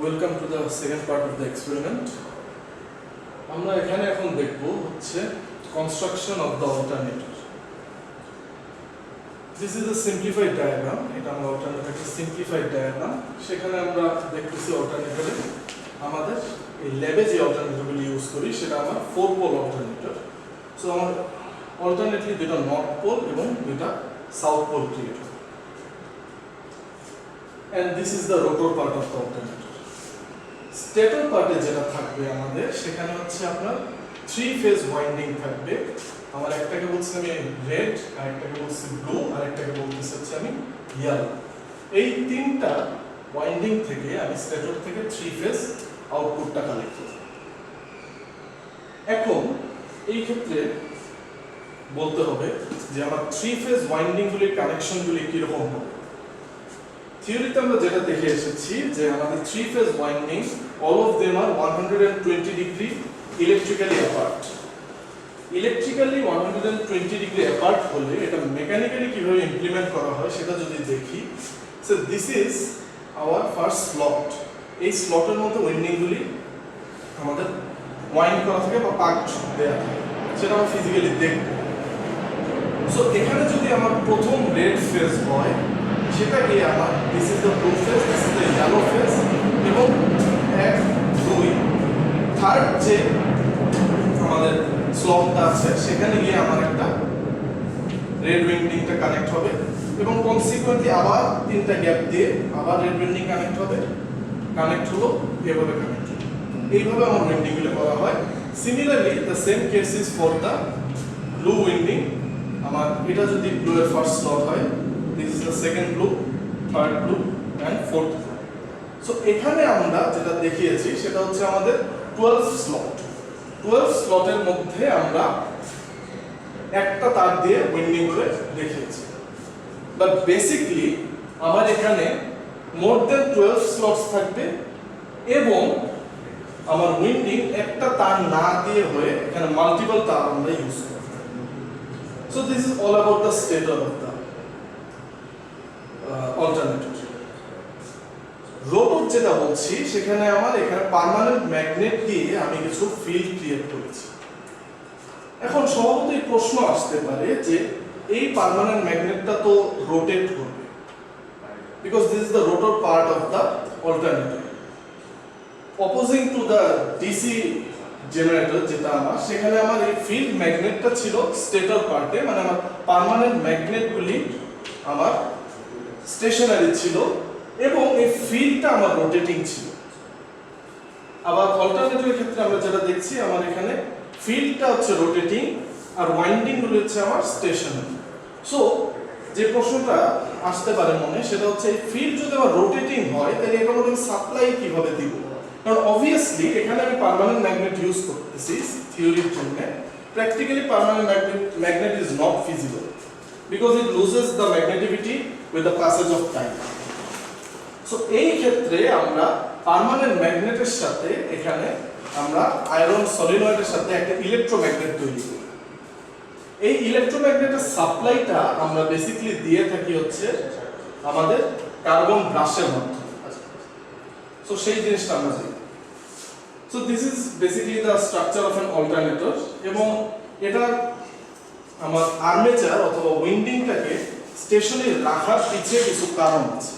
Welcome to the second part of the experiment. আমরা এখানে এখন দেখব হচ্ছে construction of the alternator. This is a simplified diagram. এটা আমরা alternator simplified diagram. সেখানে আমরা দেখতেছি alternator আমাদের এই ল্যাবে যে alternator গুলো ইউজ করি সেটা আমার 4 pole alternator. So আমার alternately দুটো north pole এবং দুটো south pole create হবে. And this is the rotor part of the alternator. Stator পার্টে যেটা থাকবে আমাদের সেখানে হচ্ছে আপনার 3 ফেজ ওয়াইন্ডিং থাকবে। আমার একটাকে বলছি আমি রেড, আরেকটাকে বলছি ব্লু, আরেকটাকে বলতেছি হচ্ছে আমি ইয়েলো। এই তিনটা ওয়াইন্ডিং থেকে আমি স্টেটর থেকে 3 ফেজ আউটপুটটা কালেক্ট করব। এখন এই ক্ষেত্রে বলতে হবে যে আমার 3 ফেজ ওয়াইন্ডিং গুলির কানেকশনগুলি কি রকম হবে। থিওরিতে আমরা যেটা দেখে এসেছি যে আমাদের 3 phase winding all of them are 120 degree electrically apart. Electrically 120 degree apart হলে এটা মেকানিক্যালি কিভাবে ইমপ্লিমেন্ট করা হয় সেটা যদি দেখি, so this is our first slot. এই স্লটের মধ্যে ওয়াইন্ডিং গুলি আমাদের ওয়াইন্ড করা থাকে বা পাক দেয়া থাকে, সেটা আমরা ফিজিক্যালি দেখব। সো এখানে যদি আমার প্রথম রেড ফেজ হয় সেটা গিয়ে আমার this is the blue phase, this is the yellow phase, এবং 1 2 থার্ড যে আমাদের স্লটটা আছে সেখানে গিয়ে আমার একটা রেড ওয়াইন্ডিংটা কানেক্ট হবে এবং কনসিকুয়েন্টলি আবার তিনটা গ্যাপ দিয়ে আবার রেড ওয়াইন্ডিং কানেক্ট হবে, কানেক্ট হলো, এভাবে কানেক্ট হলো। এইভাবে আমার ওয়াইন্ডিং গুলো করা হয়। Similarly the same case is for the blue winding. আমার এটা যদি ব্লু এর ফার্স্ট স্লট হয়, this is the second blue, third blue and fourth blue. So এখানে আমরা যেটা দেখিয়েছি সেটা হচ্ছে আমাদের 12 স্লট। 12 স্লটের মধ্যে আমরা একটা তার দিয়ে ওয়াইন্ডিং করে দেখিয়েছি। বাট বেসিক্যালি আমার এখানে মোর দ্যান 12 স্লটস থাকবে এবং আমার ওয়াইন্ডিং একটা তার না দিয়ে হয়ে এখানে মাল্টিপল তার আমরা ইউজ করব। So this is all about the stator of the alternator. Rotor যেটা বলছি সেখানে আমার এখানে পার্মানেন্ট ম্যাগনেট দিয়ে আমি কিছু ফিল্ড ক্রিয়েট করেছি। এখন স্বভাবত এই প্রশ্ন আসতে পারে যে এই পার্মানেন্ট ম্যাগনেটটা তো রোটেট করবে, because this is the rotor part of the alternator. Opposing to the DC generator যেটা আমার, সেখানে আমার এই ফিল্ড ম্যাগনেটটা ছিল স্টেটর পার্টে, মানে আমার পার্মানেন্ট ম্যাগনেটগুলি আমার স্টেশনারি ছিল এবং এই ফিল্ডটা আমার রোটেটিং ছিল। আবার অল্টারনেটরের ক্ষেত্রে আমরা যেটা দেখছি আমার এখানে ফিল্ডটা হচ্ছে রোটেটিং আর ওয়াইন্ডিং গুলো হচ্ছে আমার স্টেশনারি। সো যে প্রশ্নটা আসতে পারে মনে সেটা হচ্ছে এই ফিল্ড যদি আমার রোটেটিং হয় তাহলে এটা মধ্যে সাপ্লাই কিভাবে দিব, কারণ অবভিয়াসলি এখানে আমি পার্মানেন্ট ম্যাগনেট ইউজ করতেছি থিওরির জন্য। Practically permanent magnet is not feasible because it loses the magnetivity with the passage of time. So এই ক্ষেত্রে আমরা পার্মানেন্ট ম্যাগনেটের সাথে এখানে আমরা আয়রন সলিনয়েডের সাথে একটা ইলেকট্রোম্যাগনেট তৈরি করি। এই ইলেকট্রোম্যাগনেটের সাপ্লাইটা আমরা বেসিক্যালি দিয়ে থাকি হচ্ছে আমাদের কার্বন ব্রাশের মাধ্যমে। সো সেই জিনিসটা আমরা জানি। So this is basically the structure of an alternator এবং এটা আমার আর্মেচার অথবা উইন্ডিংটাকে স্টেশনে রাখার পিছে কিছু কারণ আছে।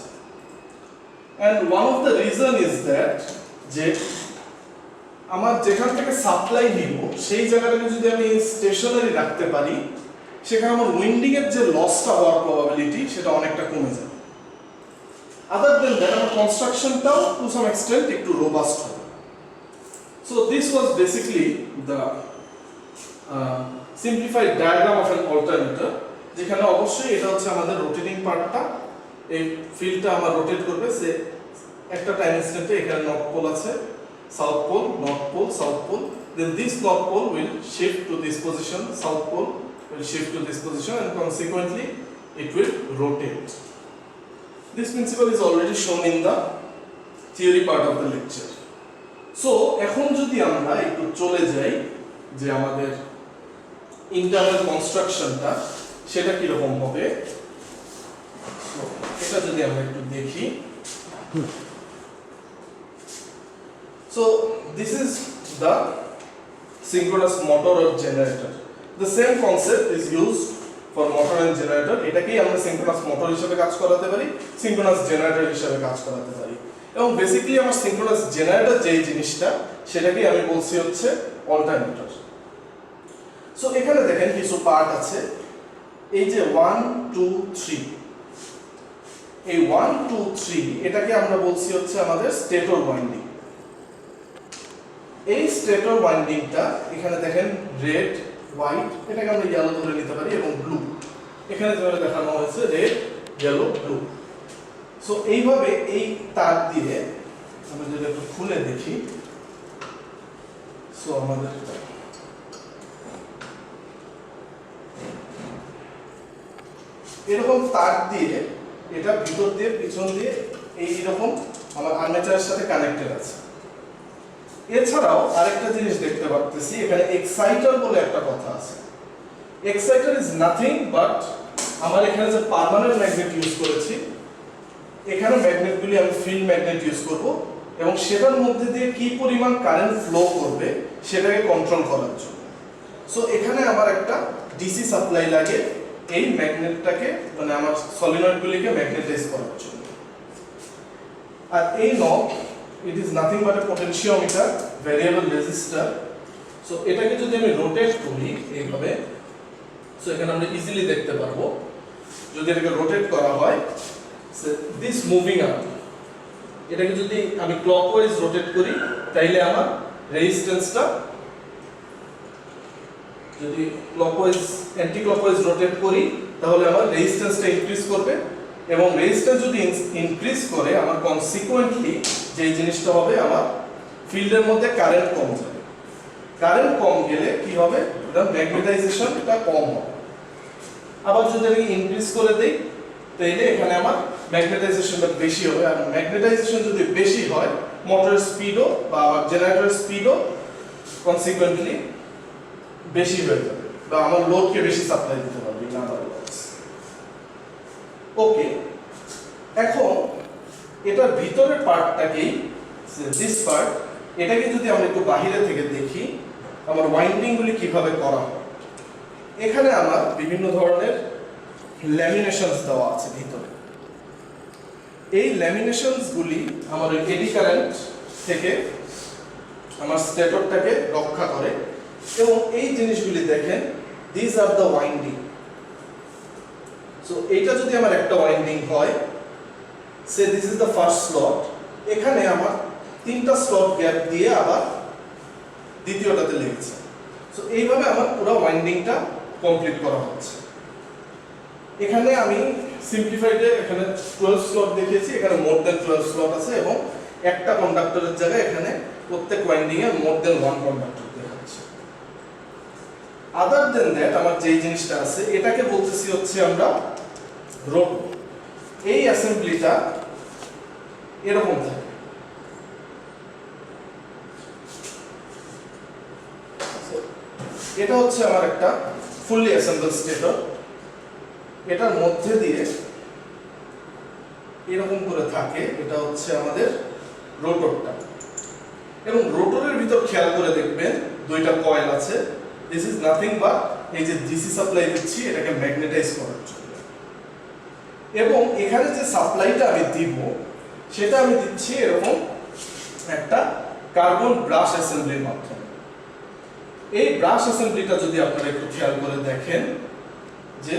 And one of the reason is that যে আমার যেখান থেকে সাপ্লাই নিব সেই জায়গাটাকে যদি আমি স্টেশনারি রাখতে পারি সেখানে আমার উইন্ডিং এর যে লসটা হওয়ার প্রবাবিলিটি সেটা অনেকটা কমে যাবে। আদার দেন দ্যাট আমার কনস্ট্রাকশনটাও টু সাম এক্সটেন্ট একটু রোবাস্ট হবে। So this was basically the simplified diagram of an alternator, যেখানে অবশ্যই এটা হচ্ছে আমাদের রোটেটিং পার্টটা, এই ফিল্ডটা আমার রোটেট করবে। সে একটা টাইম ইনস্ট্যান্টে এখানে নর্থ পোল আছে, south pole, north pole, south pole, then this north pole will shift to this position, south pole will shift to this position and consequently it will rotate. This principle is already shown in the theory part of the lecture. So এখন যদি আমরা একটু চলে যাই যে আমাদের internal কনস্ট্রাকশনটা সেটা কি রকম হবে, এটা যদি আমরা একটু দেখি। So this is the synchronous motor or generator. The same concept is used for motor and generator. এটাকেই আমরা synchronous motor হিসেবে কাজ করাতে পারি, synchronous generator হিসেবে কাজ করাতে পারি। এবং বেসিক্যালি আমার synchronous generator যেই জিনিসটা সেটাকেই আমি বলছি হচ্ছে অল্টারনেটর। সো এখানে দেখেন কিছু পার্ট আছে, এই যে 1 2 3, এই 1 2 3 এটাকে আমরা বলছি হচ্ছে আমাদের স্টেটর ওয়াইন্ডিং। এই স্টেটর ওয়াইন্ডিংটা এখানে দেখেন রেড হোয়াইট, এটাকে আমরা ইয়েলো ধরে নিতে পারি, এবং ব্লু এখানে যেভাবে দেখানো হয়েছে রেড ইয়েলো ব্লু। সো এইভাবে এই তার দিয়ে আমরা যদি একটু খুলে দেখি, সো আমাদের এরকম তার দিয়ে এটা ভিতর দিয়ে পিছন দিয়ে এইরকম আমার আর্মেচারের সাথে কানেক্টেড আছে। এছাড়াও আরেকটা জিনিস দেখতে পাচ্ছি, এখানে এক্সাইটার বলে একটা কথা আছে। এক্সাইটার ইজ নাথিং বাট, আমার এখানে যে পার্মানেন্ট ম্যাগনেট ইউজ করেছি, এখানে ম্যাগনেটগুলি আমি ফিল্ড ম্যাগনেট ইউজ করব এবং সেটার মধ্যে দিয়ে কি পরিমাণ কারেন্ট ফ্লো করবে সেটাকে কন্ট্রোল করার জন্য। সো এখানে আমার একটা ডিসি সাপ্লাই লাগে এই ম্যাগনেটটাকে, মানে আমার সলিনয়েডগুলিকে ম্যাগনেটাইজ করার জন্য। আর এই নব, it is nothing but a potentiometer, variable resistor. So এটাকে যদি আমি রোটেট করি এইভাবে, সো এখানে আমরা ইজিলি দেখতে পারবো যদি এটাকে রোটেট করা হয়, দিস মুভিং আপ, এটাকে যদি আমি ক্লকওয়াইজ রোটেট করি তাইলে আমার রেজিস্ট্যান্সটা, যদি ক্লকওয়াইজ অ্যান্টি ক্লকওয়াইজ রোটেট করি তাহলে আমার রেজিস্ট্যান্সটা ইনক্রিজ করবে, এবং রেজিস্ট্যান্স যদি ইনক্রিজ করে আমার কনসিকুয়েন্টলি যে জিনিসটা হবে, আমার ফিল্ডের মধ্যে কারেন্ট কম যাবে। কারেন্ট কম গেলে কি হবে, ম্যাগনেটাইজেশনটা কম হবে। আবার যদি আমি ইনক্রিজ করে দেই তাইলে এখানে আমার ম্যাগনেটাইজেশনটা বেশি হবে, আর ম্যাগনেটাইজেশন যদি বেশি হয় মোটরের স্পিডও বা জেনারেটরের স্পিডও কনসিকুয়েন্টলি বেশি হয়ে যাবে, বা আমার লোডকে বেশি সাপ্লাই দিতে পারবে। ওকে, এখন এটার ভিতরের পার্টটাকেই, দিস পার্ট, এটাকে যদি আমরা একটু বাহিরে থেকে দেখি আমার ওয়াইন্ডিংগুলি কিভাবে করা হয়। এখানে আমার বিভিন্ন ধরনের ল্যামিনেশনস দেওয়া আছে ভিতরে। এই ল্যামিনেশনসগুলি আমার এডি কারেন্ট থেকে আমার স্টেটরটাকে রক্ষা করে, এবং এই জিনিসগুলি দেখেন, this are the winding. So এইটা যদি আমার একটা ওয়াইন্ডিং হয়, say this is the first slot, এখানে আমার তিনটা স্লট গ্যাপ দিয়ে আবার দ্বিতীয়টাতে লেগেছে। সো এইভাবে আমার পুরো ওয়াইন্ডিংটা কমপ্লিট করা হচ্ছে। এখানে আমি সিম্পলিফাইডে এখানে 12 স্লট দেখিয়েছি, এখানে মোর দেন 12 স্লট আছে, এবং একটা কন্ডাক্টরের জায়গায় এখানে প্রত্যেক ওয়াইন্ডিং এ মোর দেন 1 কন্ডাক্টর দেখাচ্ছে। আদার দেন দ্যাট আমার যেই জিনিসটা আছে এটাকে বলতেছি হচ্ছে আমরা রোটর। এই অ্যাসেম্বলিটা এরকম থাকে, এটা হচ্ছে আমার একটা ফুললি অ্যাসেম্বল স্টেটর। এটার মধ্যে দিয়ে এরকম করে থাকে, এটা হচ্ছে আমাদের রোটরটা, এবং রোটরের ভিতর খেয়াল করে দেখবেন দুইটা কয়েল আছে। দিস ইজ নাথিং বাট, এই যে ডিসি সাপ্লাই দিচ্ছি এটাকে ম্যাগনেটাইজ করার জন্য, এবং এখানে যে সাপ্লাইটা আমি দিব সেটা আমি দিচ্ছি এরকম একটা কার্বন ব্রাশ অ্যাসেম্বলির মাধ্যমে। এই ব্রাশ অ্যাসেম্বলিটা যদি আপনারা একটু খেয়াল করে দেখেন, যে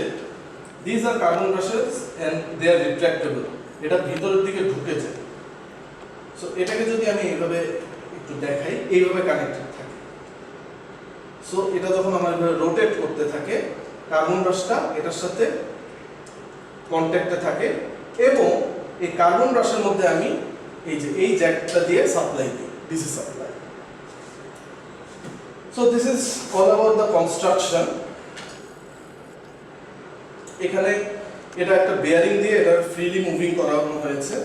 these are carbon brushes and they are retractable, এটা ভিতরের দিকে ঢুকে যায়। সো এটাকে যদি আমি এইভাবে একটু দেখাই, এইভাবে কানেক্টেড থাকে। সো এটা যখন আমার এইভাবে রোটেট করতে থাকে, কার্বন ব্রাশটা এটার সাথে কন্ট্যাক্টে থাকে, এবং এই কার্বন ব্রাশের মধ্যে আমি এই জ্যাকটা দিয়ে সাপ্লাই দিই, DC supply. So this is all about the construction. এখানে এটা একটা বেয়ারিং দিয়ে এটা ফ্রিলি মুভিং করানো হয়েছে,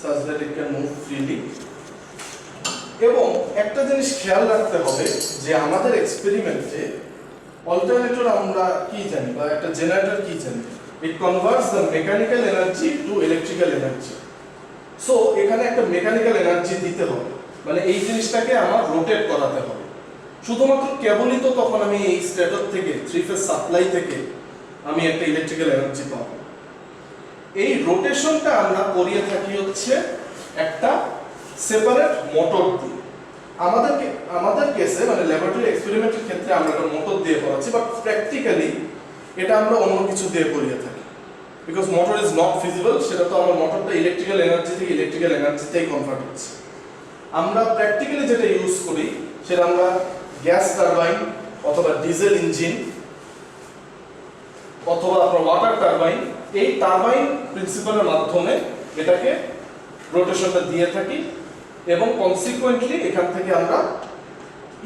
such that it can move freely। এবং একটা জিনিস খেয়াল রাখতে হবে যে আমাদের এক্সপেরিমেন্টে অল্টারনেটর আমরা কি জানি, বা একটা জেনারেটর কি জানি, it converts the mechanical energy to electrical energy। So এখানে একটা মেকানিক্যাল এনার্জি দিতে হবে, মানে এই জিনিসটাকে আমার রোটেট করাতে হবে। শুধুমাত্র কেবলই তো তখন আমি এই স্টেটর থেকে থ্রি ফেজ সাপ্লাই থেকে আমি একটা ইলেকট্রিক্যাল এনার্জি পাবো। এই রোটেশনটা আমরা করিয়ে থাকি হচ্ছে একটা সেপারেট মোটর দিয়ে। আমাদের কেসে মানে ল্যাবরেটরি এক্সপেরিমেন্টের ক্ষেত্রে আমরা একটা মোটর দিয়ে করাচ্ছি, বাট প্র্যাকটিক্যালি এটা আমরা অন্য কিছু দিয়ে করিয়ে থাকি, because motor is not feasible. সেটা তো আমার মোটরটা ইলেকট্রিক্যাল এনার্জি থেকে ইলেকট্রিক্যাল এনার্জিতেই কনভার্ট হচ্ছে। আমরা প্র্যাকটিক্যালি যেটা ইউজ করি সেটা আমরা গ্যাস টারবাইন অথবা ডিজেল ইঞ্জিন অথবা আপনার ওয়াটার টারবাইন, এই টারবাইন প্রিন্সিপালের মাধ্যমে এটাকে রোটেশনটা দিয়ে থাকি এবং কনসিকুয়েন্টলি এখান থেকে আমরা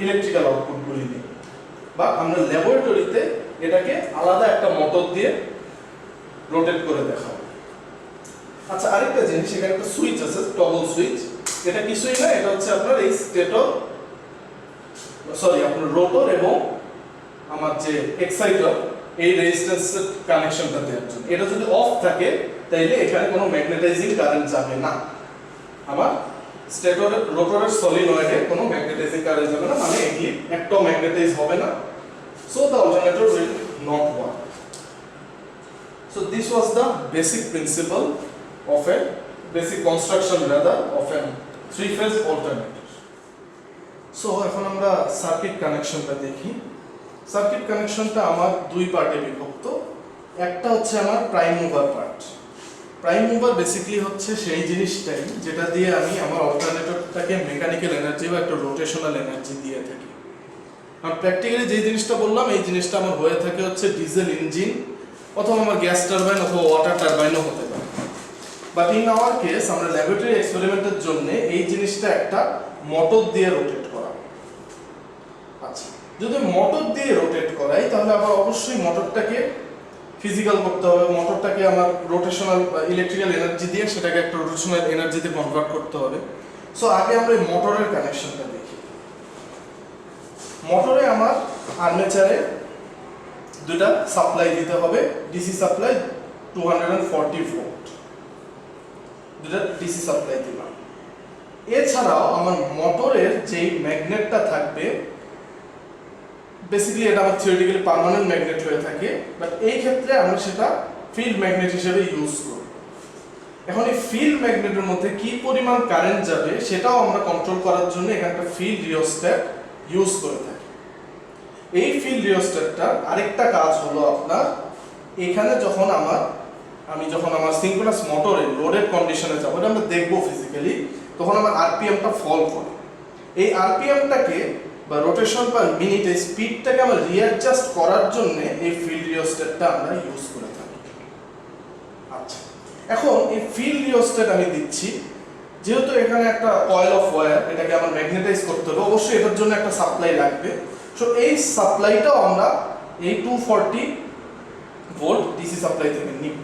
ইলেকট্রিক্যাল আউটপুটগুলি নিই, বা আমরা ল্যাবরেটরিতে এটাকে আলাদা একটা মোটর দিয়ে রোটেট করে দেখাবো। আচ্ছা, আরেকটা জিনিস, এখানে একটা সুইচ আছে, টগল সুইচ। এটা কিছুই না, এটা হচ্ছে আপনার এই স্টেটর আপনার রোটর এবং আমার যে এক্সাইটার এই রেজিস্ট্যান্সের কানেকশনটা দেওয়ার জন্য। এটা যদি অফ থাকে তাইলে এখানে কোনো ম্যাগনেটাইজিং কারেন্ট যাবে না। আমার স্টেটরের রোটরের সলিনয়েডে কোনো ম্যাগনেটাইজিং কারেন্ট যাবে না, মানে এগুলি একটাও ম্যাগনেটাইজ হবে না। So the alternator will not work. So this was the basic principle of a basic construction rather of a three-phase alternator. So এখন আমরা সার্কিট কানেকশনটা দেখি। সার্কিট কানেকশনটা আমার দুই পার্টে বিভক্ত। একটা হচ্ছে আমার prime mover part. Prime mover basically হচ্ছে সেই জিনিসটাই যেটা দিয়ে আমি আমার অল্টারনেটরটাকে মেকানিক্যাল এনার্জি বা একটা রোটেশনাল এনার্জি দিয়ে থাকি। আর প্র্যাকটিক্যালি যে জিনিসটা বললাম এই জিনিসটা আমার হয়ে থাকে হচ্ছে ডিজেল ইঞ্জিন অথবা আমার গ্যাস টারবাইন অথবা ওয়াটার টারবাইনও হতে পারে। বাট ইন আওয়ার কেস আমরা ল্যাবরেটরি এক্সপেরিমেন্টের জন্য এই জিনিসটা একটা মোটর দিয়ে রোটেট করা। আচ্ছা, যদি মোটর দিয়ে রোটেট করাই তাহলে আবার অবশ্যই মোটরটাকে ফিজিক্যাল করতে হবে, মোটরটাকে আমার রোটেশনাল ইলেকট্রিক্যাল এনার্জি দিয়ে সেটাকে একটা রোটেশনাল এনার্জিতে কনভার্ট করতে হবে। সো আগে আমরা এই মোটরের কানেকশনটা দেখি। মোটরে আমার আর্মেচারে দুটা সাপ্লাই দিতে হবে, ডিসি সাপ্লাই 240 ভোল্ট, দুটা ডিসি সাপ্লাই দিলাম। এছাড়াও আমার মোটরের যেই ম্যাগনেটটা থাকবে, বেসিক্যালি এটা আমার থিওরিটিক্যালি পার্মানেন্ট ম্যাগনেট হয়ে থাকে, বাট এই ক্ষেত্রে আমরা সেটা ফিল্ড ম্যাগনেট হিসেবে ইউজ করব। এখন এই ফিল্ড ম্যাগনেটের মধ্যে কি পরিমাণ কারেন্ট যাবে সেটাও আমরা কন্ট্রোল করার জন্য এখানে একটা ফিল্ড রিওস্ট্যাট ইউজ করে থাকি। এই ফিল্ড রিওস্ট্যাটটার আরেকটা কাজ হলো আপনার এখানে যখন আমি যখন আমার সিঙ্ক্রোনাস মোটরে লোডেড কন্ডিশনে যাব, এটা আমরা দেখবো ফিজিক্যালি, তখন আমার আরপিএমটা ফল করে। এই আরপিএমটাকে বা রোটেশন পার মিনিটে স্পিডটাকে আমরা রিঅ্যাডজাস্ট করার জন্য এই ফিল্ড রিওস্ট্যাটটা আমরা ইউজ করে থাকি। আচ্ছা, এখন এই ফিল্ড রিওস্ট্যাট আমি দিচ্ছি, যেহেতু এখানে একটা কয়েল অফ ওয়্যার, এটাকে আমার ম্যাগনেটাইজ করতে হবে, অবশ্যই এটার জন্য একটা সাপ্লাই লাগবে। সো এই সাপ্লাইটাও আমরা এই 240 ভোল্ট ডিসি সাপ্লাই থেকে নিব।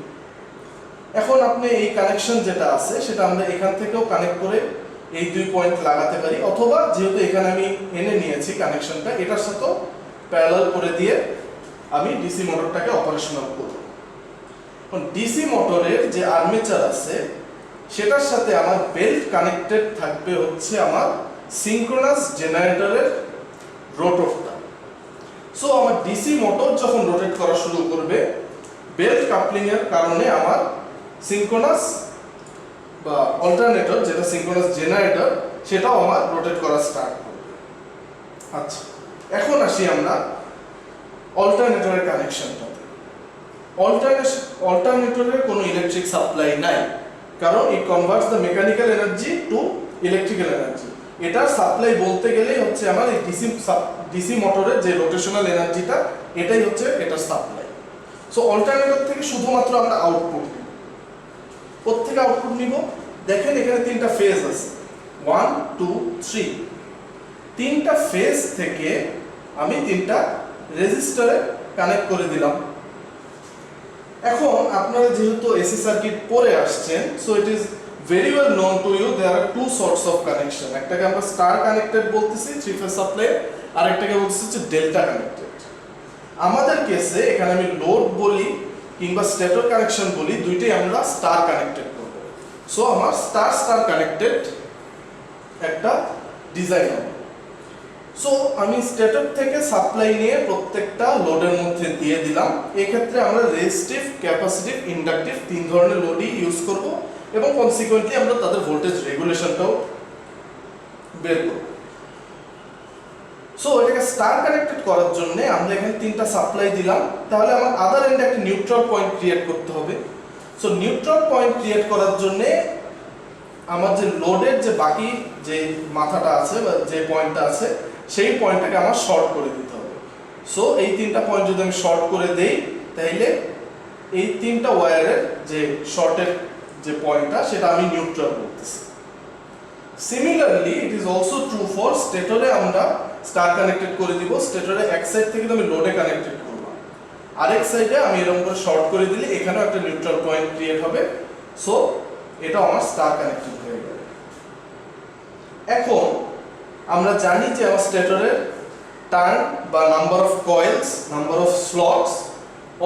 এখন আপনি এই কানেকশন যেটা আছে সেটা আমরা এখান থেকেও কানেক্ট করে এই দুই পয়েন্ট লাগাতে পারি, অথবা যেহেতু এখানে আমি এনে নিয়েছি কানেকশনটা, এটার সাথেও প্যারালাল করে দিয়ে আমি ডিসি মোটরটাকে অপারেশনাল করব। এখন ডিসি মোটরের যে আর্মেচার আছে সেটার সাথে আমার বেল্ট কানেক্টেড থাকবে হচ্ছে আমার সিঙ্ক্রোনাস জেনারেটরের রোটরটা। সো আমার ডিসি মোটর যখন রোটেট করা শুরু করবে, বেল্ট কাপলিং এর কারণে আমার সিঙ্ক্রোনাস বা অল্টারনেটর যেটা সিঙ্ক্রোনাস জেনারেটর সেটাও আমার রোটেট করা স্টার্ট করবে। আচ্ছা, এখন আসি আমরা অল্টারনেটরের কানেকশনটাতে। অল্টারনেটরের কোনো ইলেকট্রিক সাপ্লাই নাই, কারণ it converts the mechanical energy to electrical energy. এটার সাপ্লাই বলতে গেলেই হচ্ছে আমার এই ডিসি মোটরের যে রোটেশনাল এনার্জিটা, এটাই হচ্ছে এটার সাপ্লাই। সো অল্টারনেটর থেকে শুধুমাত্র আমরা আউটপুট নিব। প্রত্যেক আউটপুট নিব, দেখেন এখানে তিনটা ফেজ আছে, 1 2 3। তিনটা ফেজ থেকে আমি তিনটা রেজিস্টারে কানেক্ট করে দিলাম। এখন আপনারা যেহেতু এসি সার্কিট পড়ে আসছেন, so it is very well known to you there are two sorts of connection. একটাকে আমরা স্টার কানেক্টেড বলতেছি থ্রি ফেজ সাপ্লাই, আর একটাকে বলতেছি হচ্ছে ডেল্টা কানেক্টেড। আমাদের কেসে এখানে আমি লোড বলি কিংবা স্টেটর কানেকশন বলি, দুইটাই আমরা স্টার কানেক্টেড করব। সো আমার স্টার কানেক্টেড একটা ডিজাইন হবে। সো আমি স্টেটর থেকে সাপ্লাই নিয়ে প্রত্যেকটা লোডের মধ্যে দিয়ে দিলাম। এক্ষেত্রে আমরা রেজিস্টিভ, ক্যাপাসিটিভ, ইন্ডাকটিভ 3 ধরনের লোডই ইউজ করব এবং কনসিকুয়েন্টলি আমরা তাদের ভোল্টেজ রেগুলেশনটাও বের করব। সো এটাকে স্টার কানেক্টেড করার জন্য আমরা এখানে 3টা সাপ্লাই দিলাম, তাহলে আমার আদার এন্ডে একটা নিউট্রাল পয়েন্ট ক্রিয়েট করতে হবে। সো নিউট্রাল পয়েন্ট ক্রিয়েট করার জন্য আমার যে লোডের যে বাকি যে মাথাটা আছে বা যে পয়েন্টটা আছে সেই পয়েন্টটাকে আমার শর্ট করে দিতে হবে। সো এই 3টা পয়েন্ট যদি আমি শর্ট করে দেই তাহলে এই 3টা ওয়্যারের যে শর্টের যে পয়েন্টটা সেটা আমি নিউট্রাল করতেছি। Similarly it is also true for স্টেটরে। আমরা স্টার কানেক্টেড করে দিব। স্টেটরে এক সাইড থেকে আমি লোডে কানেক্টেড করব, আরেক সাইডে আমি এরকম করে শর্ট করে দিলে এখানেও একটা নিউট্রাল পয়েন্ট ক্রিয়েট হবে। সো এটা আমার স্টার কানেক্টেড হয়ে গেল। এখন আমরা জানি যে আমার স্টেটরের টার্ন বা number of coils, number of slots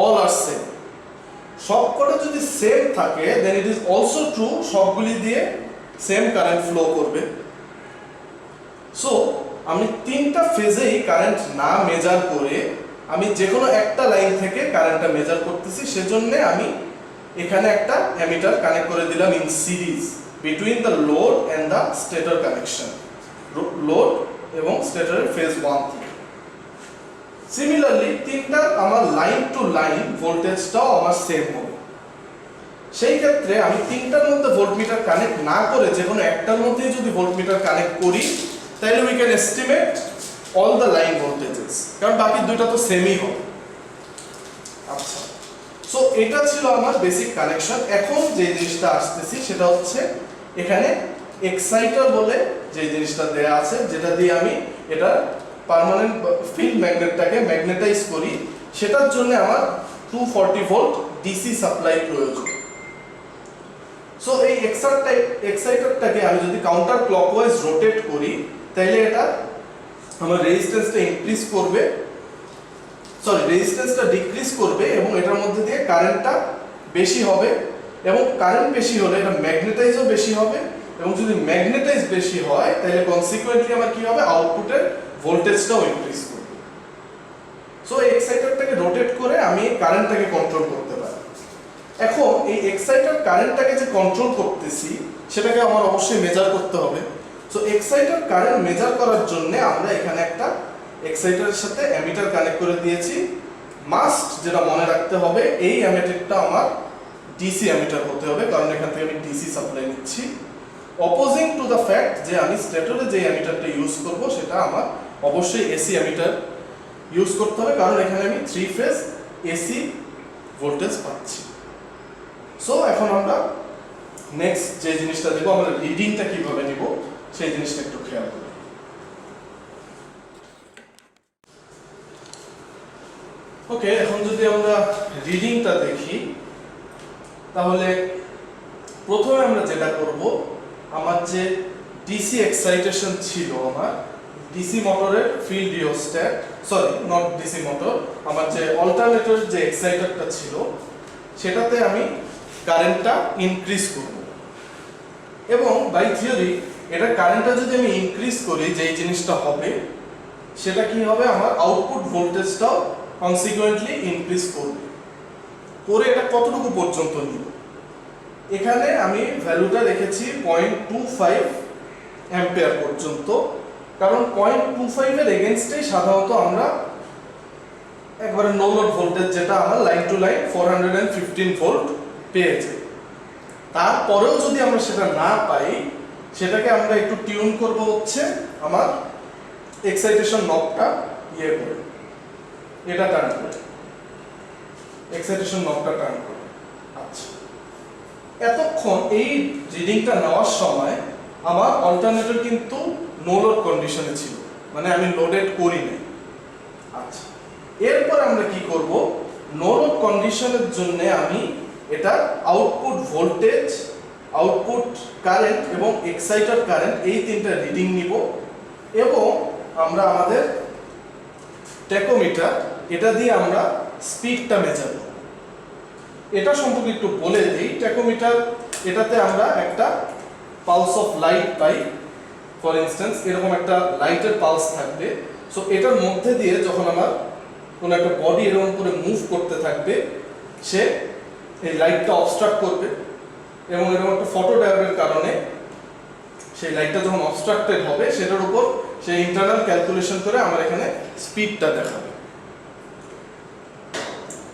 all are same. সবকটা যদি সেম থাকে then it is also true সবগুলি দিয়ে সেম কারেন্ট ফ্লো করবে। সো আমি 3টা ফেজেই কারেন্ট না মেজার করে আমি যে কোনো একটা লাইন থেকে কারেন্টটা মেজার করতেছি, সেজন্য আমি এখানে একটা অ্যামিটার কানেক্ট করে দিলাম in series between the load and the stator connection, load এবং স্টেটরের ফেজ 1 থেকে। সিমিলারলি 3টা আমার লাইন টু লাইন ভোল্টেজটাও আমার সেম হবে। সেই ক্ষেত্রে আমি 3টার মধ্যে ভোল্টমিটার কানেক্ট না করে যে কোনো একটার মধ্যেই যদি ভোল্টমিটার কানেক্ট করি তাহলে we can estimate all the line voltages, কারণ বাকি দুইটা তো সেমই হবে। আচ্ছা, সো এটা ছিল আমার বেসিক কানেকশন। এখন যে জিনিসটা আসতেছি সেটা হচ্ছে এখানে এক্সাইটার বলে যে জিনিসটা দেয়া আছে, যেটা দিয়ে আমি এটা পার্মানেন্ট ফিল্ড ম্যাগনেটটাকে ম্যাগনেটাইজ করি। সেটার জন্য আমার 240 ভোল্ট ডিসি সাপ্লাই প্রয়োজন। সো এই এক্সাইটারটাকে আমি যদি কাউন্টার ক্লকওয়াইজ রোটেট করি তাহলে এটা আমার রেজিস্ট্যান্সটা ইনক্রিজ করবে, রেজিস্ট্যান্সটা ডিক্রিজ করবে এবং এটার মধ্যে দিয়ে কারেন্টটা বেশি হবে। এবং কারেন্ট বেশি হলে এটা ম্যাগনেটাইজও বেশি হবে, এবং যদি ম্যাগনেটাইজ বেশি হয় তাহলে কনসিকুয়েন্টলি আমার কি হবে, আউটপুটের ভোল্টেজটাও ইনক্রিজ করবে। সো এই এক্সাইটারটাকে রোটেট করে আমি কারেন্টটাকে কন্ট্রোল করতে পারি। এখন এই এক্সাইটার কারেন্টটাকে যে কন্ট্রোল করতেছি সেটাকে আমার অবশ্যই মেজার করতে হবে। সো এক্সাইটার কারেন্ট মেজার করার জন্য আমরা এখানে একটা এক্সাইটারের সাথে অ্যামিটার কানেক্ট করে দিয়েছি। মাস্ট যেটা মনে রাখতে হবে, এই অ্যামিটারটা আমার ডিসি অ্যামিটার হতে হবে, কারণ এখান থেকে আমি ডিসি সাপ্লাই নিচ্ছি। অপোজিং টু দ্য ফ্যাক্ট যে আমি স্টেটরে যে অ্যামিটারটা ইউজ করব সেটা আমার অবশ্যই এসি অ্যামিটার ইউজ করতে হবে, কারণ এখানে আমি 3 ফেজ এসি ভোল্টেজ পাচ্ছি। সো এখন আমরা নেক্সট যে জিনিসটা দেখব, আমরা রিডিংটা কিভাবে নিব সেই জিনিসটা একটু খেয়াল করি। ওকে, এখন যদি আমরা রিডিংটা দেখি তাহলে প্রথমে আমরা যেটা করব, আমার যে ডিসি এক্সাইটেশন ছিল, আমার ডিসি মোটরের field rheostat, not DC motor, আমার যে অল্টারনেটর যে এক্সাইটারটা ছিল সেটাতে আমি কারেন্টটা ইনক্রিজ করব। এবং বাই থিওরি এটা কারেন্টটা যদি আমি ইনক্রিজ করি যেই জিনিসটা হবে সেটা কি হবে, আমার আউটপুট ভোল্টেজটাও কনসিকুয়েন্টলি ইনক্রিজ করবে। করে এটা কতটুকু পর্যন্ত নিব, এখানে আমি ভ্যালুটা রেখেছি 0.25 অ্যাম্পিয়ার পর্যন্ত, কারণ 0.25 এর এগেইনস্টেই সাধারণত আমরা একবারে নো লোড ভোল্টেজ যেটা আমার লাইন টু লাইন 415 ভোল্ট পেয়েছে। তারপরেও যদি আমরা সেটা না পাই সেটাকে আমরা একটু টিউন করব হচ্ছে আমার এক্সাইটেশন নবটা করে, এটা টার্ন করে, এক্সাইটেশন নবটা টার্ন করে। আচ্ছা, এতক্ষণ এই রিডিংটা নেওয়ার সময় আমার অল্টারনেটর কিন্তু নো লোড কন্ডিশনে ছিল, মানে আমি লোডেড করি নাই। আচ্ছা, এরপর আমরা কি করব, নো লোড কন্ডিশনের জন্য আমি এটা আউটপুট ভোল্টেজ, আউটপুট কারেন্ট এবং এক্সাইটার কারেন্ট এই 3টা রিডিং নিব এবং আমরা আমাদের ট্যাকোমিটার এটা দিয়ে আমরা স্পিডটা মেজার করব। এটা সম্পর্কে একটু বলে দিই। ট্যাকোমিটার এটাতে আমরা একটা pulse of light pi, for instance এরকম একটা লাইটের পালস থাকবে। সো এটার মধ্যে দিয়ে যখন আমার কোনো একটা বডি এরকম করে মুভ করতে থাকবে, সে এই লাইটটা অবস্ট্রাক্ট করবে এবং এরকম একটা ফটো ডায়োডের কারণে সেই লাইটটা যখন অবস্ট্রাক্টেড হবে সেটার উপর সেই ইন্টারনাল ক্যালকুলেশন করে আমার এখানে স্পিডটা দেখাবে।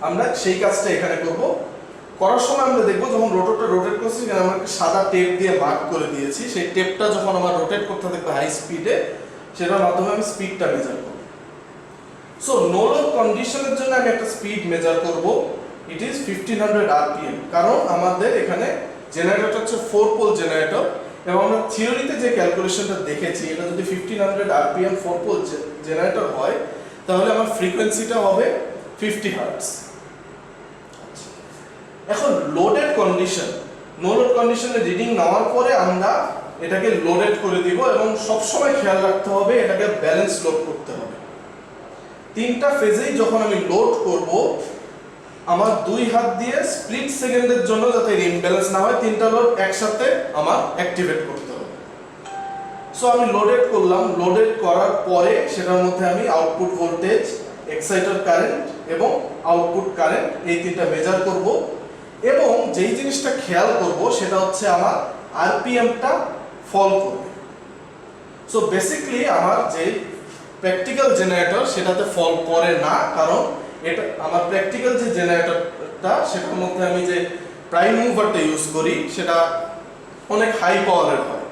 আমরা সেই কাজটা এখানে করব। করার সময় আমরা দেখব যখন রোটরটা রোটেট করছি, এখানে আমরা একটা সাদা টেপ দিয়ে মার্ক করে দিয়েছি, সেই টেপটা যখন আমার রোটেট করতে থাকবে হাই স্পিডে, সেটার মাধ্যমে আমি স্পিডটা মেজার করব। সো নো লোড কন্ডিশনের জন্য আমি একটা স্পিড মেজার করব, ইট ইজ 1500 rpm, কারণ আমাদের এখানে জেনারেটরটা হচ্ছে 4 পোল জেনারেটর এবং আমরা থিওরিতে যে ক্যালকুলেশনটা দেখেছি, এটা যদি 1500 rpm 4 পোল জেনারেটর হয় তাহলে আমার ফ্রিকোয়েন্সিটা হবে 50 হার্টজ। এখন লোডেড কন্ডিশন, নো লোড কন্ডিশনে রিডিং নেওয়ার পরে আমরা এটাকে লোডেড করে দিব এবং সব সময় খেয়াল রাখতে হবে এটাকে ব্যালেন্স লোড করতে হবে। তিনটা ফেজেই যখন আমি লোড করব, আমার দুই হাত দিয়ে স্প্লিট সেকেন্ডের জন্য যাতে ইমব্যালেন্স না হয়, তিনটা লোড একসাথে আমার অ্যাক্টিভেট করতে হবে। সো আমি লোডেড করলাম, লোডেড করার পরে সেটার মধ্যে আমি আউটপুট ভোল্টেজ, এক্সাইটার কারেন্ট এবং আউটপুট কারেন্ট এই তিনটা মেজার করব এবং যেই জিনিসটা খেয়াল করব সেটা হচ্ছে আমার আরপিএমটা ফল করবে। সো বেসিক্যালি আমার যে প্র্যাকটিক্যাল জেনারেটর সেটাতে ফল করে না, কারণ এটা আমার প্র্যাকটিক্যাল যে জেনারেটরটা সেটার মধ্যে আমি যে প্রাইম মুভারটা ইউজ করি সেটা অনেক হাই পাওয়ারের হয়।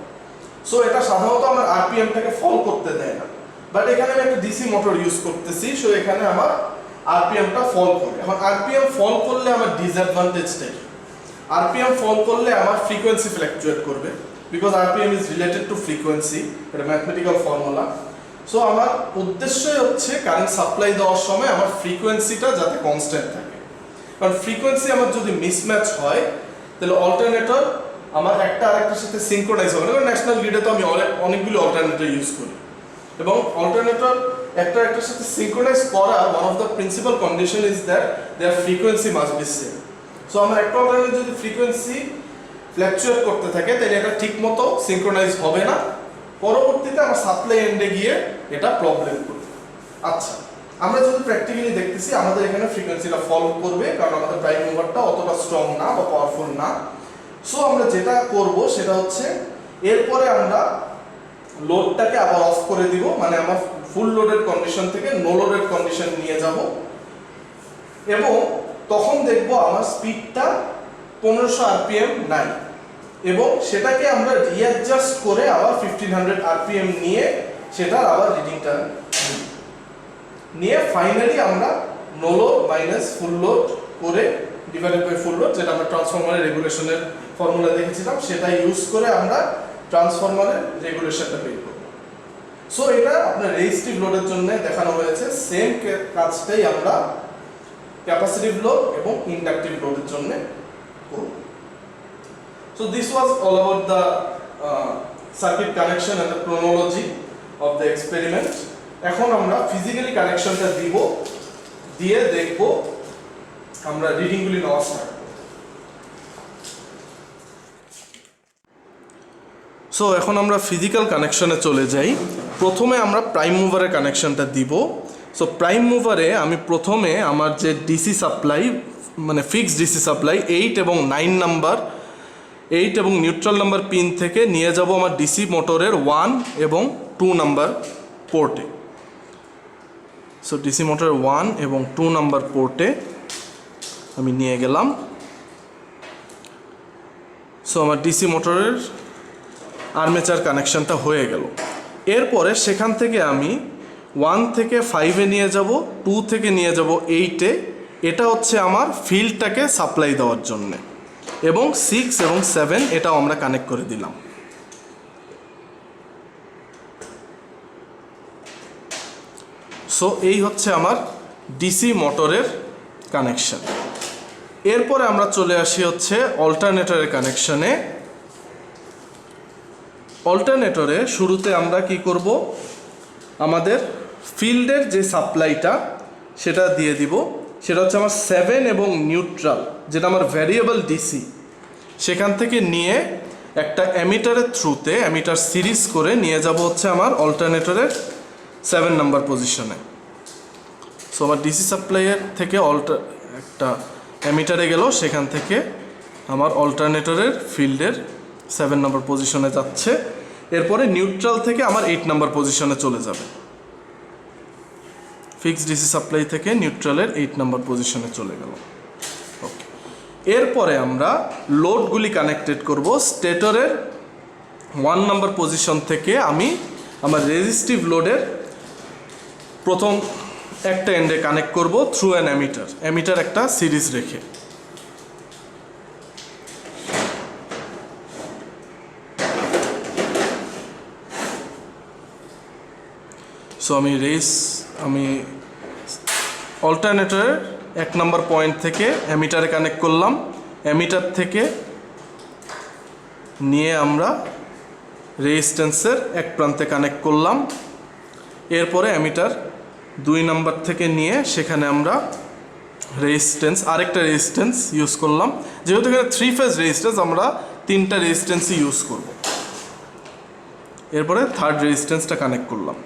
সো এটা সাধারণত আমার আরপিএমটাকে ফল করতে দেয় না, বাট এখানে আমি একটা ডিসি মোটর ইউজ করতেছি, সো এখানে আমার আরপিএমটা ফল করে। এখন আরপিএম ফল করলে আমার ডিসঅ্যাডভান্টেজটা কি? আরপিএম ফল করলে আমার ফ্রিকোয়েন্সি ফ্ল্যাকচুয়েট করবে, because RPM is related to frequency, এটা ম্যাথমেটিক্যাল ফর্মুলা। সো আমার উদ্দেশ্যই হচ্ছে কারেন্ট সাপ্লাই দেওয়ার সময় আমার ফ্রিকোয়েন্সিটা যাতে কনস্ট্যান্ট থাকে, কারণ ফ্রিকোয়েন্সি আমার যদি মিসম্যাচ হয় তাহলে অল্টারনেটর আমার একটা আরেকটার সাথে সিনক্রোনাইজ হবে না। কারণ ন্যাশনাল গ্রিডে তো আমি অনেকগুলো অল্টারনেটর ইউজ করি এবং অল্টারনেটর একটা একটার সাথে সিনক্রোনাইজ করা one of the principal condition is that their frequency must be same. So আমার একটা অল্টারনেটর যদি ফ্রিকোয়েন্সি ফ্ল্যাকচুয়েট করতে থাকে তাহলে এটা ঠিকমতো সিনক্রোনাইজ হবে না, পরবর্তীতে আমার সাপ্লাই এন্ডে গিয়ে এটা প্রবলেম করবে। আচ্ছা, আমরা যদি প্র্যাকটিক্যালি দেখতেছি আমাদের এখানে ফ্রিকোয়েন্সিটা ফল করবে, কারণ আমাদের প্রাইম মুভারটা অতটা স্ট্রং না বা পাওয়ারফুল না। সো আমরা যেটা করব সেটা হচ্ছে এরপরে আমরা লোডটাকে আবার অফ করে দিব, মানে আমার ফুল লোডেড কন্ডিশন থেকে নো লোডেড কন্ডিশন নিয়ে যাব এবং তখন দেখব আমার স্পিডটা 1500 আরপিএম নাই এবং সেটাকে আমরা রিঅ্যাডজাস্ট করে আবার 1500 আরপিএম নিয়ে সেটার আবার রিডিংটা নিয়ে ফাইনালি আমরা no load minus full load করে ডিভাইডেড বাই ফুল লোড, যেটা আমরা ট্রান্সফরমারের রেগুলেশনের ফর্মুলা দেখেছিলাম, সেটা ইউজ করে আমরা ট্রান্সফরমারের রেগুলেশনটা বের করব। সো এটা আপনার রেজিস্টিভ লোডের জন্য দেখানো হয়েছে, সেম কাজটাই আমরা ক্যাপাসিটিভ লোড এবং ইন্ডাকটিভ লোডের জন্য করব। So this was all about the circuit connection and the chronology of the experiment. এখন আমরা ফিজিক্যালি কানেকশনটা দিব, দিয়ে দেখব আমরা রিডিংগুলি নেওয়া স্টার্ট করব। সো এখন আমরা ফিজিক্যাল কানেকশনে চলে যাই। প্রথমে আমরা প্রাইম মুভারের কানেকশনটা দিব। সো প্রাইম মুভারে আমি প্রথমে আমার যে ডিসি সাপ্লাই, মানে ফিক্সড ডিসি সাপ্লাই 8 এবং 9 নাম্বার 8 এবং নিউট্রাল নাম্বার পিন থেকে নিয়ে যাব আমার ডিসি মোটরের 1 এবং 2 নাম্বার পোর্টে। সো ডিসি মোটরের 1 এবং 2 নাম্বার পোর্টে আমি নিয়ে গেলাম। সো আমার ডিসি মোটরের আর্মেচার কানেকশনটা হয়ে গেল। এরপরে সেখান থেকে আমি 1 থেকে 5-এ নিয়ে যাব, 2 থেকে নিয়ে যাব 8-এ। এটা হচ্ছে আমার ফিল্ডটাকে সাপ্লাই দেওয়ার জন্যে, এবং 6 এবং 7 এটাও আমরা কানেক্ট করে দিলাম। সো এই হচ্ছে আমার ডিসি মোটরের কানেকশন। এরপরে আমরা চলে আসি হচ্ছে অল্টারনেটরের কানেকশনে। অল্টারনেটরে শুরুতে আমরা কি করব, আমাদের ফিল্ডের যে সাপ্লাইটা সেটা দিয়ে দিব। সেটা হচ্ছে আমার 7 এবং নিউট্রাল, যেটা আমার ভ্যারিয়েবল ডিসি, সেখান থেকে নিয়ে একটা অ্যামিটারের থ্রুতে অ্যামিটার সিরিজ করে নিয়ে যাব হচ্ছে আমার অল্টারনেটরের 7 নাম্বার পজিশনে। সো আমার ডিসি সাপ্লাইয়ের থেকে একটা অ্যামিটারে গেল, সেখান থেকে আমার অল্টারনেটরের ফিল্ডের 7 নম্বর পজিশনে যাচ্ছে। এরপরে নিউট্রাল থেকে আমার 8 নাম্বার পজিশনে চলে যাবে। ফিক্সড ডিসি সাপ্লাই থেকে নিউট্রালের 8 নাম্বার পজিশনে চলে গেল। ওকে, এরপরে আমরা লোডগুলি কানেক্টেড করব। স্টেটরের 1 নাম্বার পজিশন থেকে আমি আমার রেজিস্টিভ লোডের প্রথম একটা এন্ডে কানেক্ট করব থ্রু অ্যান অ্যামিটার একটা সিরিজ রেখে। সো আমি অল্টারনেটরের 1 নাম্বার পয়েন্ট থেকে অ্যামিটারে কানেক্ট করলাম। অ্যামিটার থেকে নিয়ে আমরা রেজিস্ট্যান্সের এক প্রান্তে কানেক্ট করলাম। এরপরে অ্যামিটার 2 নাম্বার থেকে নিয়ে সেখানে আমরা আরেকটা রেজিস্ট্যান্স ইউজ করলাম। যেহেতু এখানে 3 ফেজ রেজিস্ট্যান্স, আমরা 3টা রেজিস্ট্যান্সই ইউজ করব। এরপরে থার্ড রেজিস্ট্যান্সটা কানেক্ট করলাম।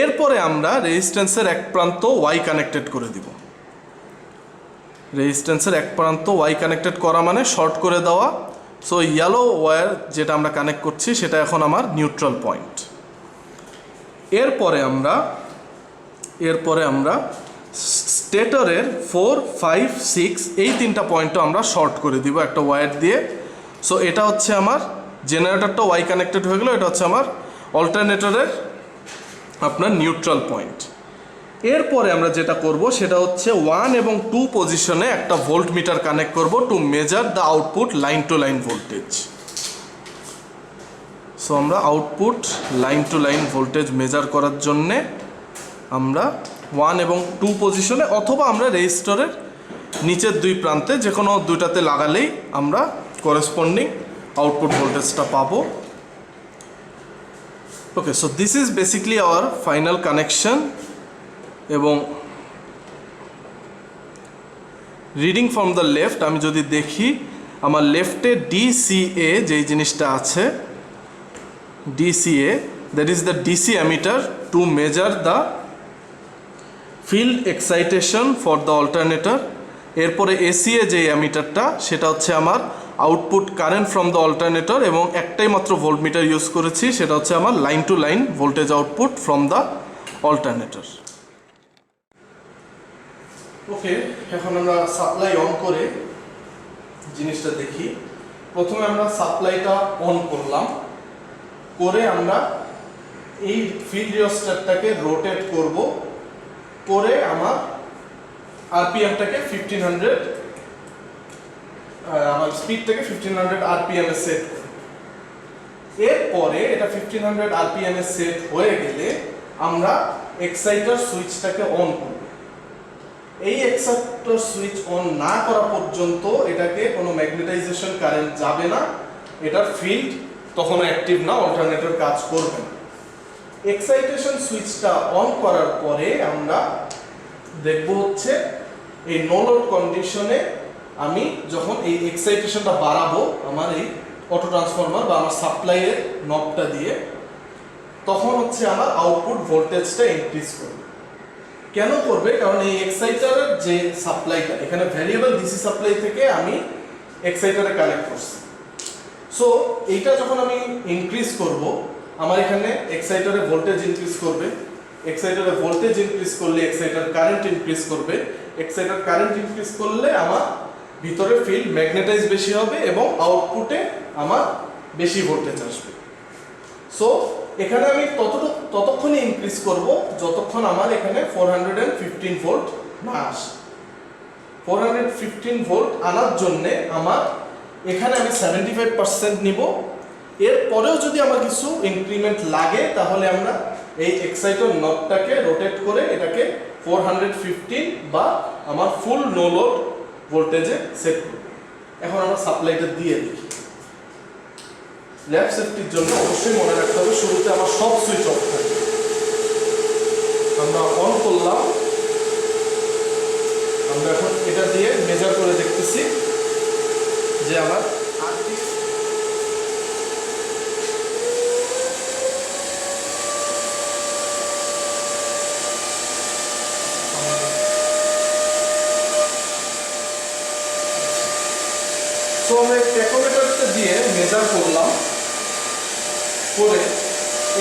এরপরে আমরা রেজিস্ট্যান্সের এক প্রান্ত ওয়াই কানেক্টেড করে দিব। রেজিস্ট্যান্সের এক প্রান্ত ওয়াই কানেক্টেড করা মানে শর্ট করে দেওয়া। সো ইয়েলো ওয়্যার যেটা আমরা কানেক্ট করছি সেটা এখন আমার নিউট্রাল পয়েন্ট। এরপরে আমরা স্টেটরের 4, 5, 6 এই 3টা পয়েন্টও আমরা শর্ট করে দিব একটা ওয়্যার দিয়ে। সো এটা হচ্ছে আমার জেনারেটরটা ওয়াই কানেক্টেড হয়ে গেল। এটা হচ্ছে আমার অল্টারনেটরের আপনার নিউট্রাল পয়েন্ট। এরপরে আমরা যেটা করব সেটা হচ্ছে 1 এবং 2 পজিশনে একটা ভোল্ট মিটার কানেক্ট করব to measure the output line to line voltage. So আমরা output line to line voltage measure করার জন্যে আমরা 1 এবং 2 পজিশনে অথবা আমরা রেজিস্টরের নিচের 2 প্রান্তে যে কোনো 2টাতে লাগালেই আমরা করেসপন্ডিং আউটপুট ভোল্টেজটা পাবো। Okay, so this is basically our final connection. এবং রিডিং ফ্রম দ্য লেফট আমি যদি দেখি, আমার লেফটে ডিসিএ যেই জিনিসটা আছে, DCA that is the DC ammeter to measure the field excitation for the alternator. এরপরে এসিএ যে অ্যামিটারটা সেটা হচ্ছে আমার output current from the alternator, এবং একটাই মাত্র ভোল্টমিটার ইউজ করেছি, সেটা হচ্ছে আমার line to line voltage output from the alternator. ওকে, এখন আমরা সাপ্লাই অন করে জিনিসটা দেখি। প্রথমে আমরা সাপ্লাইটা অন করলাম, করে আমরা এই ফিল্ড রিওস্ট্যাটটাকে রোটেট করব, করে আমার আরপিএমটাকে 1500 আমার স্পিডটাকে 1500 আরপিএম এ সেট করব। এরপরে এটা 1500 আরপিএম এ সেট হয়ে গেলে আমরা এক্সাইটার সুইচটাকে অন করব। এই এক্সাইটার সুইচ অন না করা পর্যন্ত এটাকে কোনো ম্যাগনেটাইজেশন কারেন্ট যাবে না, এটার ফিল্ড তখনও অ্যাক্টিভ না, অল্টারনেটর কাজ করবে না। এক্সাইটেশন সুইচটা অন করার পরে আমরা দেখব হচ্ছে এই নো লোড কন্ডিশনে আমি যখন এই এক্সাইটেশনটা বাড়াবো আমার এই অটো ট্রান্সফরমার বা আমার সাপ্লাইয়ের নবটা দিয়ে, তখন হচ্ছে আমার আউটপুট ভোল্টেজটা ইনক্রিজ করবে। কেন করবে? কারণ এই এক্সাইটারের যে সাপ্লাইটা, এখানে ভ্যারিয়েবল ডিসি সাপ্লাই থেকে আমি এক্সাইটারে কানেক্ট করছি। সো এইটা যখন আমি ইনক্রিজ করব, আমার এখানে এক্সাইটারে ভোল্টেজ ইনক্রিজ করবে। এক্সাইটারে ভোল্টেজ ইনক্রিজ করলে এক্সাইটার কারেন্ট ইনক্রিজ করবে। এক্সাইটার কারেন্ট ইনক্রিজ করলে আমার ভিতরে ফিল্ড ম্যাগনেটাইজ বেশি হবে এবং আউটপুটে আমার বেশি ভোল্টেজ আসবে। সো এখানে আমি ততক্ষণই ইনক্রিজ করব যতক্ষণ আমার এখানে 415 ভোল্ট না আসে। 415 ভোল্ট আনার জন্য আমার এখানে আমি 75% নিব। এরপরেও যদি আমার কিছু ইনক্রিমেন্ট লাগে তাহলে আমরা এই এক্সাইটার নবটাকে রোটেট করে এটাকে 415 বা আমার ফুল নো লোড ভোল্টেজে সেট করব। এখন আমরা সাপ্লাইটা দিয়ে দেখি। ল্যাব সেফটির জন্য অবশ্যই মনে রাখতে হবে শুরুতে আমার সব সুইচ অফ থাকবে। আমরা অন করলাম, আমরা এখন এটা দিয়ে মেজার করে দেখতেছি যে আমার মেজার করলাম, করে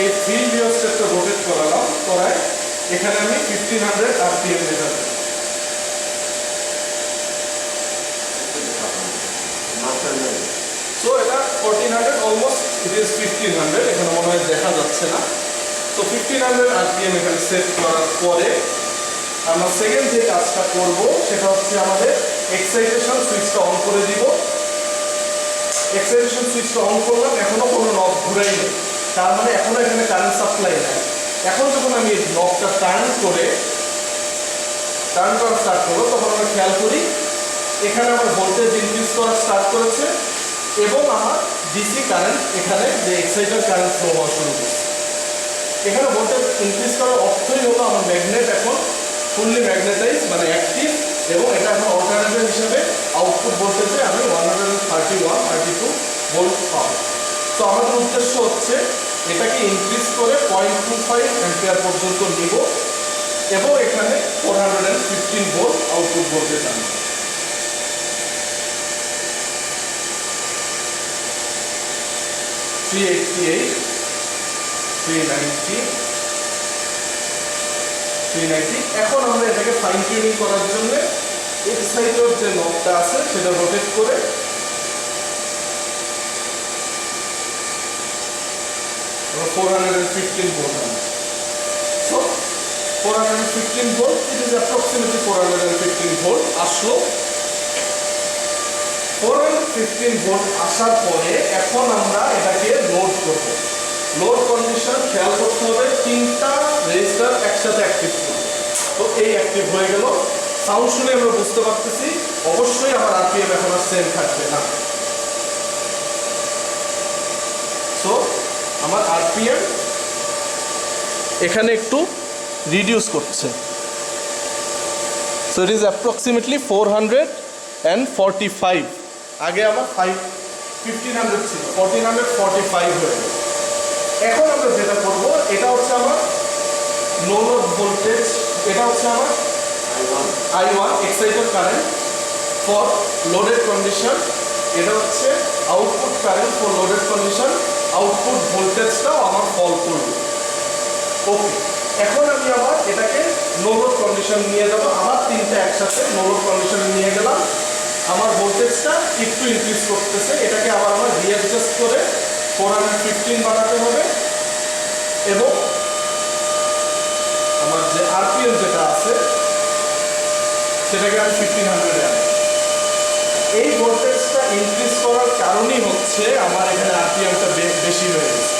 এই ফিল্ড রিওস্ট্যাটটা রোটেট করালাম, করায় এখানে আমি 1500 আরপিএম মেজার করলাম। সো এটা 1400, অলমোস্ট ইট ইজ 1500, এখানে মনে হয় দেখা যাচ্ছে না। তো 1500 আরপিএম এখানে সেট করার পরে আমরা সেকেন্ড যে কাজটা করব সেটা হচ্ছে আমাদের এক্সাইটেশন সুইচটা অন করে দিব। এক্সাইটেশন সুইচটা অন করলাম, এখনো কোনো নব ঘুরাই নেই, তার মানে এখনো এখানে কারেন্ট সাপ্লাই নেই। এখন যখন আমি এই নবটা টার্ন করা স্টার্ট করবো, তখন আমরা খেয়াল করি এখানে আমার ভোল্টেজ ইনক্রিজ করা স্টার্ট করেছে এবং আমার ডিসি কারেন্ট এখানে যে এক্সাইটার কারেন্ট ফ্লো হওয়া শুরু করছে। এখানে ভোল্টেজ ইনক্রিজ করার অর্থই হলো আমার ম্যাগনেট এখন ফুললি ম্যাগনেটাইজ, মানে অ্যাক্টিভ, এবং এটা এখন অল্টারনেটিভ হিসেবে আউটপুট ভোল্টেজে আমি 132 ভোল্ট পাবো। তো আমাদের উদ্দেশ্য হচ্ছে এটাকে ইনক্রিজ করে 0.25 অ্যাম্পিয়ার পর্যন্ত নিব এবং এখানে 415 ভোল্ট আউটপুট ভোল্টেজ আনবো। এখন আমরা এটাকে ফাইন টিউনিং করার জন্য এক্সাইটার যে নবটা আছে সেটা রোটেট করে আমরা 415 ভোল্ট আনবো। So 415 volt, it is approximately 415 volt আসলো। 415 ভোল্ট আসার পরে এখন আমরা এটাকে লোড করব। লোড কন্ডিশন খেয়াল করতে হবে, 3টা রেজিস্টার একসাথে অ্যাক্টিভ করবে। তো এই অ্যাক্টিভ হয়ে গেল। সাউন্ড শুনে আমরা বুঝতে পারতেছি অবশ্যই আমার আরপিএম এখন আর সেম থাকবে না। সো আমার আরপিএম এখানে একটু রিডিউস করছে। So it is approximately 445। আগে আমার 1500 ছিল, 1445 হয়ে গেল। এখন আমরা যেটা করব, এটা হচ্ছে আমার নো লোড ভোল্টেজ, এটা হচ্ছে আমার I1 exciter current for loaded condition, এটা হচ্ছে output current for loaded condition. Output ভোল্টেজটাও আমার ফল করবে। ওকে, এখন আমি আবার এটাকে নো লোড কন্ডিশন নিয়ে যাব, আবার 3টা একসাথে নো লোড কন্ডিশন নিয়ে গেলাম। আমার ভোল্টেজটা একটু ইনক্রিজ করতেছে, এটাকে আবার আমার রিঅ্যাডজাস্ট করে 415 বানাতে হবে এবং আমার যে আরপিএম যেটা আছে সেটাকে আমি 1500 এ আনবো। এই ভোল্টেজটা ইনক্রিজ করার কারণই হচ্ছে আমার এখানে আরপিএমটা বেশি হয়ে গেছে।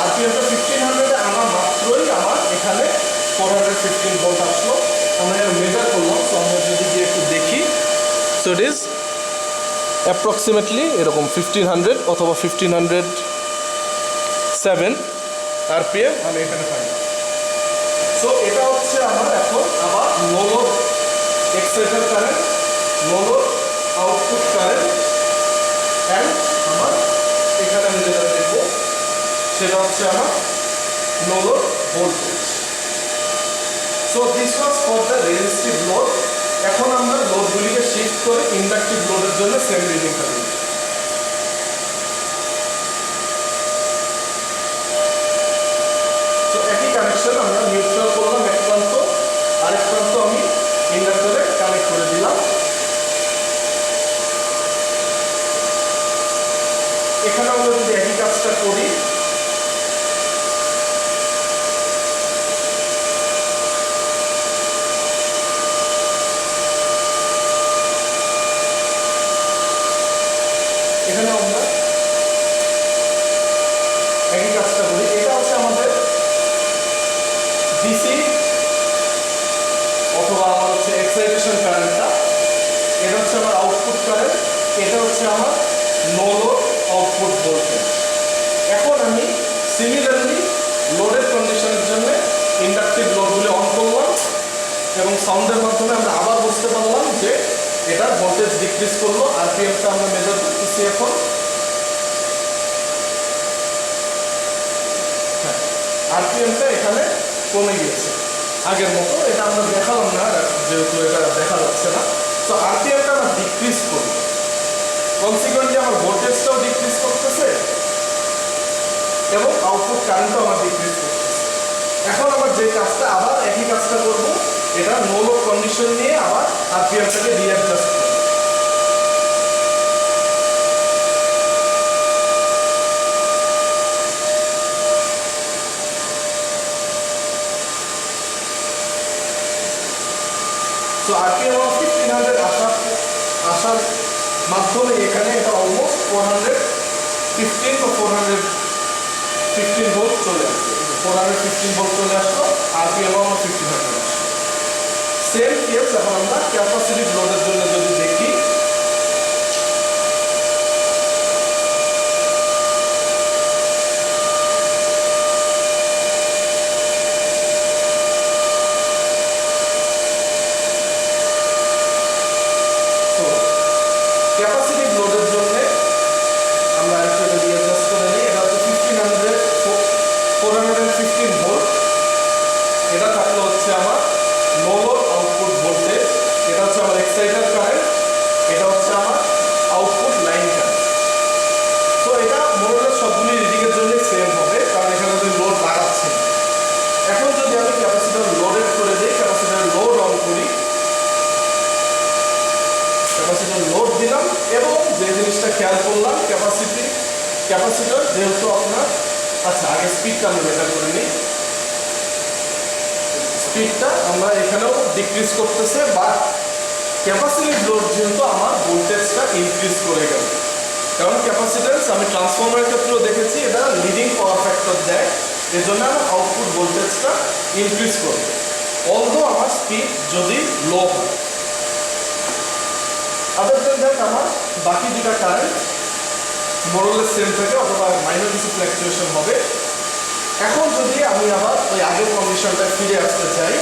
আরপিএমটা 1500 এ আনা মাত্রই আমার এখানে 415 ভোল্ট আসলো। আমরা মেজার করলাম, তো আমরা যদি গিয়ে একটু দেখি, সো ইট ইজ অ্যাপ্রক্সিমেটলি এরকম 1500 অথবা 1507 আরপিএম আমি এখানে পাই। সো এটা হচ্ছে আমার এখন আবার no load exciter current, no load output current, and আমার এখানে আমি যেটা দেখব সেটা হচ্ছে আমার no load voltage. So this was for the resistive load. এখন আমরা লোডগুলিকে শিফট করে ইন্ডাকটিভ লোডের জন্য সেম রিডিংটা দিই। তো একই কানেকশন আমরা নিউট্রাল করলাম এক প্রান্ত, আরেক প্রান্ত আমি ইন্ডাক্টরে কানেক্ট করে দিলাম। এখানে আমরা যদি একই কাজটা করি, এখানে আমরা একই কাজটা করি। এটা হচ্ছে আমাদের ডিসি অথবা আমার হচ্ছে এক্সাইটেশন কারেন্টটা, এটা হচ্ছে আমার আউটপুট কারেন্ট, এটা হচ্ছে আমার নো লোড আউটপুট ভোল্টেজ। এখন আমি সিমিলারলি লোডের কন্ডিশনের জন্য ইন্ডাকটিভ লোডগুলি অন করলাম এবং সাউন্ডের মাধ্যমে আমরা আবার বুঝতে পারলাম যে এটার ভোল্টেজ ডিক্রিজ করলো। আরপিএমটা আমরা মেজার করতেছি এখন। হ্যাঁ, আরপিএমটা এখানে কমে গিয়েছে আগের মতো। এটা আমরা দেখালাম না যেহেতু এটা দেখা যাচ্ছে না। তো আরপিএমটা আমরা ডিক্রিজ করি। কনসিকুয়েন্টলি আমার ভোল্টেজটাও ডিক্রিজ করতেছে এবং আউটপুট কারেন্টও আমার ডিক্রিজ করতেছে। এখন আমার যে কাজটা আবার একই কাজটা করব, এটা নো লোড কন্ডিশন নিয়ে আবার আরপিএমটাকে রিঅ্যাডজাস্ট করব। সো আরপিএম অফ 1500 আসার মাধ্যমে এখানে এটা অলমোস্ট 415 বা 415 ভোল্ট চলে আসছে। 415 ভোল্ট চলে আসলো, আরপিএম আমার 1500 আসলো। সেম কেস এখন আমরা ক্যাপাসিটিভ লোডের জন্য যদি দেখি, ক্যাপাসিটিভ লোডের জন্য আমরা একটু রিঅ্যাডজাস্ট করে নিই। এটা হচ্ছে 415 ভোল্ট। এটা থাকলে হচ্ছে আমার নো লোড আউটপুট ভোল্টেজ, এটা হচ্ছে আমার এক্সাইটার কারেন্ট, এটা হচ্ছে আমার আউটপুট লাইন কারেন্ট। তো এটা মোরলেস সবগুলি রিডিংয়ের জন্য সেম হবে, কারণ এখানে যদি লোড লাগাচ্ছি। এখন যদি আমি ক্যাপাসিটর লোডেড করে দিই, ক্যাপাসিটর লোড অন করি, ক্যাপাসিটর লোড দিলাম এবং যে জিনিসটা খেয়াল করলাম, ক্যাপাসিটর যেহেতু আপনার, আচ্ছা আগে স্পিডটা আমরা মেজার করে নিই। স্পিডটা আমরা এখানেও ডিক্রিজ করতেছে, বাট ক্যাপাসিটিভ লোড যেহেতু আমার ভোল্টেজটা ইনক্রিজ করে গেল। কারণ ক্যাপাসিটেন্স আমি ট্রান্সফরমারের ক্ষেত্রেও দেখেছি, এটা লিডিং পাওয়ার ফ্যাক্টর দেয়, এর জন্য আমার আউটপুট ভোল্টেজটা ইনক্রিজ করবে, অলদো আমার স্পিড যদি লো হয়। আদার দেন দ্যাট আমার বাকি দুটা কারেন্ট মোরলেস সেম থাকে, অথবা মাইনর কিছু ফ্ল্যাকচুয়েশন হবে। এখন যদি আমি আবার ওই আগের কন্ডিশনটা ফিরে আসতে চাই,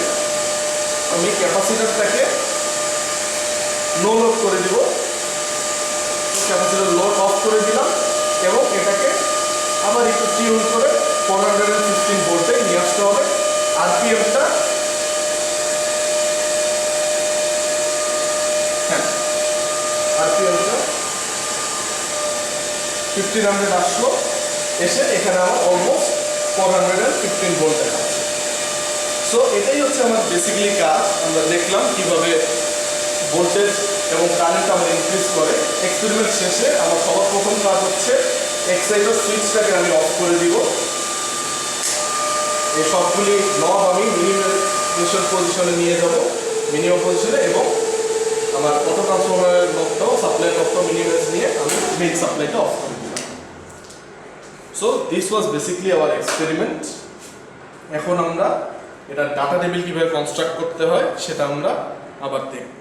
আমি ক্যাপাসিটরটাকে নো লোড করে দিব, ক্যাপাসিটর লোড অফ করে দিলাম এবং এটাকে আবার একটু টিউন করে 415 ভোল্টে নিয়ে আসতে হবে। আরপিএমটা আরপিএমটা 1500 আসলো, এসে এখানে আমার অলমোস্ট 415 ভোল্ট দেখাচ্ছে। সো এটাই হচ্ছে আমার বেসিক্যালি কাজ। আমরা দেখলাম কিভাবে ভোল্টেজ এবং কারেন্ট আমার ইনক্রিজ করে। এক্সপেরিমেন্ট শেষে আমার সবার প্রথম কাজ হচ্ছে এক্সাইটার সুইচটাকে আমি অফ করে দিব। এই সবগুলি নব আমি মিনিমাইজেশন পজিশনে নিয়ে যাব, মিনিমাম পজিশনে, এবং আমার অটো ট্রান্সফরমারের নবটাও, সাপ্লাই নবটাও মিনিমাইজ নিয়ে আমি মেইন সাপ্লাইটা অফ করে দিলাম। So this was basically our experiment. এখন আমরা এটা ডাটা টেবিল কিভাবে কনস্ট্রাক্ট করতে হয় সেটা আমরা আবার দেখব।